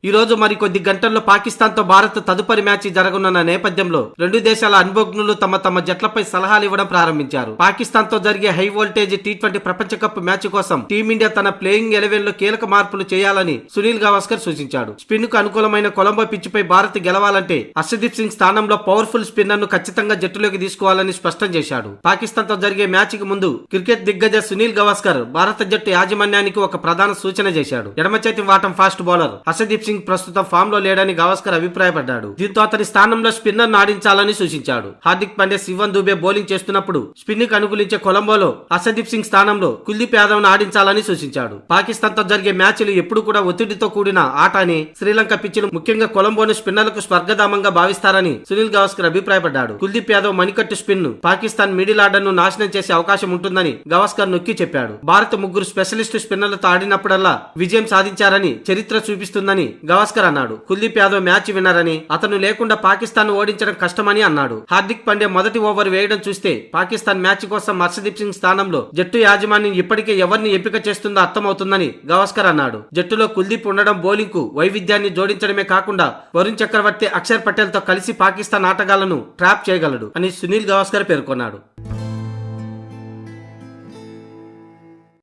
ఈ రోజు మరికొద్ది గంటల్లో పాకిస్తాన్ తో భారత్ తదుపరి మ్యాచ్ జరగనున్న నేపథ్యంలో రెండు దేశాల అనుభవజ్ఞులు తమ జట్లపై సలహాలు ఇవ్వడం ప్రారంభించారు. పాకిస్తాన్ తో జరిగే హై వోల్టేజ్ టీ20 ప్రపంచ కప్ మ్యాచ్ కోసం టీమిండియా తన ప్లేయింగ్ 11 లో కీలక మార్పులు చేయాలని సునీల్ గవాస్కర్ సూచించాడు. స్పిన్ కు అనుకూలమైన కొలంబో పిచ్ పై భారత్ గెలవాలంటే హర్షదీప్ సింగ్ స్థానంలో పవర్ఫుల్ స్పిన్నర్ ను ఖచ్చితంగా జట్టులోకి తీసుకోవాలని స్పష్టం చేశాడు. పాకిస్తాన్ తో జరిగే మ్యాచ్ కి ముందు క్రికెట్ దిగ్గజ సునీల్ గవాస్కర్ భారత జట్టు యాజమాన్యానికి ఒక ప్రధాన సూచన చేశాడు. ఎడమ చేతి వాటం ఫాస్ట్ బౌలర్ హర్షదీప్ సింగ్ ప్రస్తుతం ఫామ్ లో లేడని గవాస్కర్ అభిప్రాయపడ్డాడు. దీంతో అతని స్థానంలో స్పిన్నర్ ను ఆడించాలని సూచించాడు. హార్దిక్ పాండ్యా, శివన్ దుబే బౌలింగ్ చేస్తున్నప్పుడు స్పిన్ కు అనుకూలించే కొలంబోలో హర్షదీప్ సింగ్ స్థానంలో కుల్దీప్ యాదవ్ ను ఆడించాలని సూచించాడు. పాకిస్తాన్ తో జరిగే మ్యాచ్లు ఎప్పుడు కూడా ఒత్తిడితో కూడిన ఆట అని, శ్రీలంక పిచ్లు ముఖ్యంగా కొలంబోను స్పిన్నర్లకు స్వర్గధామంగా భావిస్తారని సునీల్ గవాస్కర్ అభిప్రాయపడ్డాడు. కుల్దీప్ యాదవ్ మణికట్టు స్పిన్ పాకిస్తాన్ మిడిల్ ఆర్డర్ ను నాశనం చేసే అవకాశం ఉంటుందని గవాస్కర్ నొక్కి చెప్పాడు. భారత్ ముగ్గురు స్పెషలిస్ట్ స్పిన్నర్లతో ఆడినప్పుడల్లా విజయం సాధించారని చరిత్ర చూపిస్తుందని గవాస్కర్ అన్నాడు. కుల్దీప్ యాదవ్ మ్యాచ్ విన్నర్ అని, అతను లేకుండా పాకిస్తాన్ ఓడించడం కష్టమని అన్నాడు. హార్దిక్ పాండ్యా మొదటి ఓవర్ వేయడం చూస్తే పాకిస్తాన్ మ్యాచ్ కోసం హర్షదీప్ సింగ్ స్థానంలో జట్టు యాజమాన్యం ఇప్పటికే ఎవరిని ఎంపిక చేస్తుందో అర్థమవుతుందని గవాస్కర్ అన్నాడు. జట్టులో కుల్దీప్ ఉండడం బౌలింగ్ కు వైవిధ్యాన్ని జోడించడమే కాకుండా వరుణ్ చక్రవర్తి, అక్షర్ పటేల్ తో కలిసి పాకిస్తాన్ ఆటగాళ్లను ట్రాప్ చేయగలడు అని సునీల్ గవాస్కర్ పేర్కొన్నాడు.